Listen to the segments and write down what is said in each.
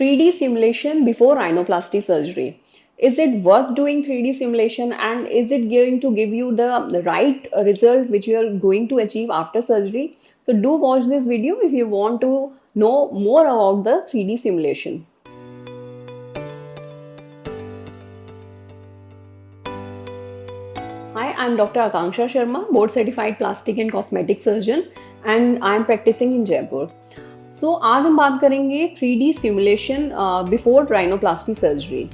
3D simulation before rhinoplasty surgery. Is it worth doing 3D simulation, and is it going to give you the right result which you are going to achieve after surgery? So do watch this video if you want to know more about the 3D simulation. Hi, I'm Dr. Akanksha Sharma, board certified plastic and cosmetic surgeon, and I am practicing in Jaipur. So आज हम बात करेंगे 3D simulation before rhinoplasty surgery.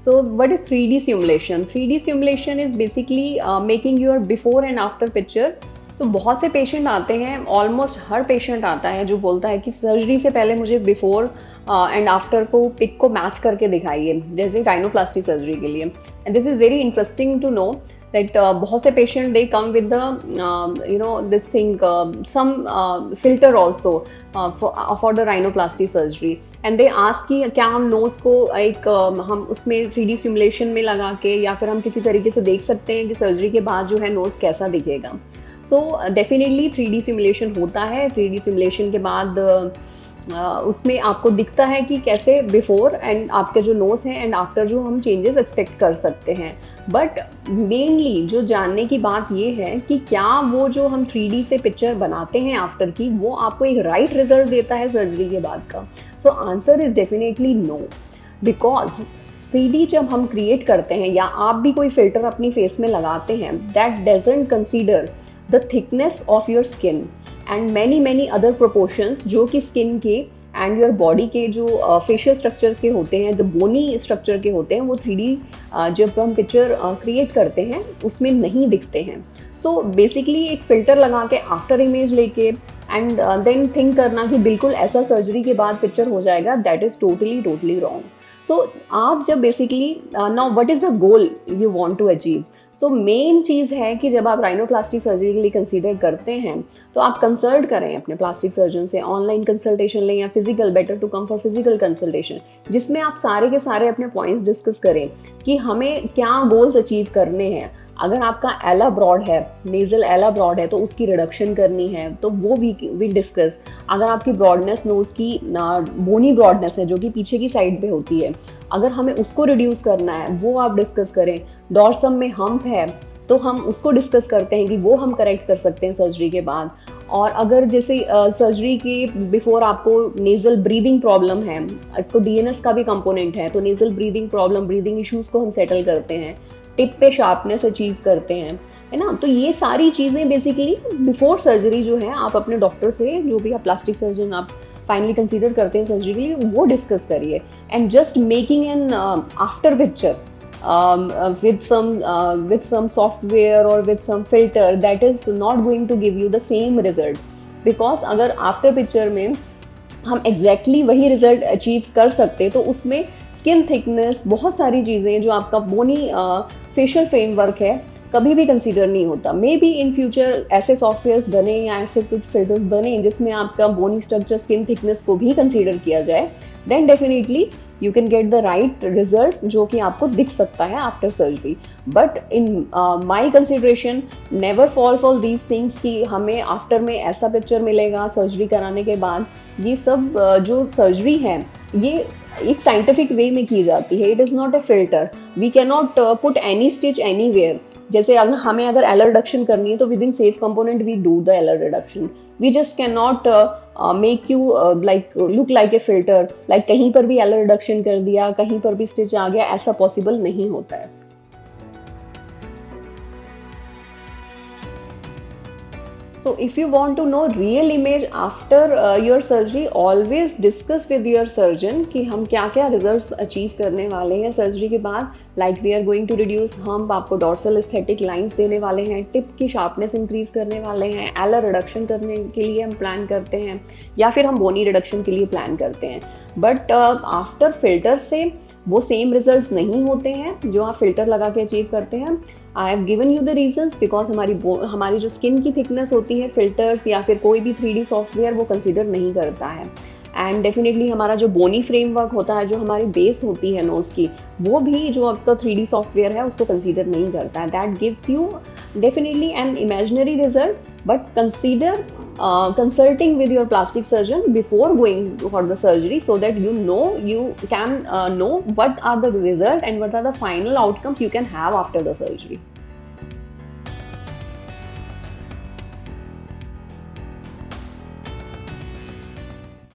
So what is 3D simulation? 3D simulation is basically making your before and after picture. तो बहुत से patient आते हैं, almost हर patient आता है जो बोलता है कि सर्जरी से पहले मुझे बिफोर एंड आफ्टर को पिक को मैच करके दिखाइए, जैसे राइनोप्लास्टी सर्जरी के लिए. And this is very interesting to know that बहुत से patient they come with the this thing some filter also for the rhinoplasty surgery, and they ask कि क्या हम nose को एक हम उसमें 3D simulation में लगा के या फिर हम किसी तरीके से देख सकते हैं कि सर्जरी के बाद जो है nose कैसा दिखेगा. So definitely 3D simulation होता है. 3D simulation के बाद उसमें आपको दिखता है कि कैसे बिफोर एंड आपके जो नोज हैं एंड आफ्टर जो हम चेंजेस एक्सपेक्ट कर सकते हैं. बट मेनली जो जानने की बात ये है कि क्या वो जो हम 3D से पिक्चर बनाते हैं आफ्टर की, वो आपको एक राइट रिजल्ट देता है सर्जरी के बाद का. So answer is definitely no, because 3D जब हम क्रिएट करते हैं या आप भी कोई फिल्टर अपनी फेस में लगाते हैं, that doesn't consider the thickness of your skin and many other proportions जो कि स्किन के एंड योर बॉडी के जो फेशियल स्ट्रक्चर के होते हैं, द बोनी स्ट्रक्चर के होते हैं, वो 3D जब हम पिक्चर क्रिएट करते हैं उसमें नहीं दिखते हैं. सो बेसिकली एक फ़िल्टर लगा के आफ्टर इमेज लेके एंड देन थिंक करना कि बिल्कुल ऐसा सर्जरी के बाद पिक्चर हो जाएगा, that is totally wrong. So आप जब basically now what is the goal you want to achieve. So main चीज़ है कि जब आप राइनोप्लास्टी सर्जरी के लिए कंसीडर करते हैं तो आप कंसल्ट करें अपने प्लास्टिक सर्जन से, ऑनलाइन कंसल्टेशन लें या physical, better to come for physical consultation, जिसमें आप सारे के सारे अपने पॉइंट्स डिस्कस करें कि हमें क्या गोल्स अचीव करने हैं. अगर आपका एला ब्रॉड है, नेजल एला ब्रॉड है, तो उसकी रिडक्शन करनी है तो वो विल डिस्कस. अगर आपकी ब्रॉडनेस नोज की बोनी ब्रॉडनेस है जो कि पीछे की साइड पे होती है, अगर हमें उसको रिड्यूस करना है वो आप डिस्कस करें. डॉर्सम में हम्प है तो हम उसको डिस्कस करते हैं कि वो हम करेक्ट कर सकते हैं सर्जरी के बाद. और अगर जैसे सर्जरी के बिफोर आपको नेज़ल ब्रीदिंग प्रॉब्लम है, तो डीएनएस का भी कंपोनेंट है, तो nasal breathing problem, breathing issues को हम सेटल करते हैं, टिप पे शार्पनेस अचीव करते हैं, है ना. तो ये सारी चीज़ें बेसिकली बिफोर सर्जरी जो है आप अपने डॉक्टर से, जो भी आप प्लास्टिक सर्जन आप फाइनली कंसीडर करते हैं सर्जरी के लिए, वो डिस्कस करिए. And just making an after picture with some software or with some filter, that is not going to give you the same result, because अगर आफ्टर पिक्चर में हम एग्जैक्टली वही रिजल्ट अचीव कर सकते तो उसमें स्किन थिकनेस, बहुत सारी चीज़ें जो आपका बोनी फेशियल फ्रेमवर्क है कभी भी कंसीडर नहीं होता. मे बी इन फ्यूचर ऐसे सॉफ्टवेयर्स बने या ऐसे कुछ फिल्टर्स बने जिसमें आपका बोनी स्ट्रक्चर, स्किन थिकनेस को भी कंसीडर किया जाए, then definitely you can get the right result जो कि आपको दिख सकता है after surgery. But in my consideration, never fall for these things कि हमें आफ्टर में ऐसा पिक्चर मिलेगा सर्जरी कराने के बाद. ये सब जो सर्जरी है ये एक साइंटिफिक वे में की जाती है. It is not a filter. We can not put any stitch anywhere. जैसे अगर हमें एलर रिडक्शन करनी है तो within safe component we do the error reduction. We just can not make you like look like a filter, like कहीं पर भी एलर reduction कर दिया, कहीं पर भी स्टिच आ गया, ऐसा पॉसिबल नहीं होता है. So if you want to know real image after your surgery, always discuss with your surgeon कि हम क्या क्या results achieve करने वाले हैं सर्जरी के बाद. Like we are going to reduce hump, आपको dorsal aesthetic lines देने वाले हैं, टिप की sharpness increase करने वाले हैं, एलर रिडक्शन करने के लिए हम प्लान करते हैं, या फिर हम बोनी रिडक्शन के लिए प्लान करते हैं. बट आफ्टर फिल्टर से वो सेम रिजल्ट्स नहीं होते हैं जो आप फिल्टर लगा के अचीव करते हैं. I have given you the reasons, because हमारी जो स्किन की थिकनेस होती है फिल्टर्स या फिर कोई भी 3D सॉफ्टवेयर वो कंसीडर नहीं करता है. एंड डेफिनेटली हमारा जो बोनी फ्रेमवर्क होता है, जो हमारी बेस होती है नोज़ की, वो भी जो आपका 3D सॉफ्टवेयर है उसको कंसीडर नहीं करता है. That gives you definitely an imaginary result, but consider consulting with your plastic surgeon before going for the surgery, so that you can know what are the result and what are the final outcomes you can have after the surgery.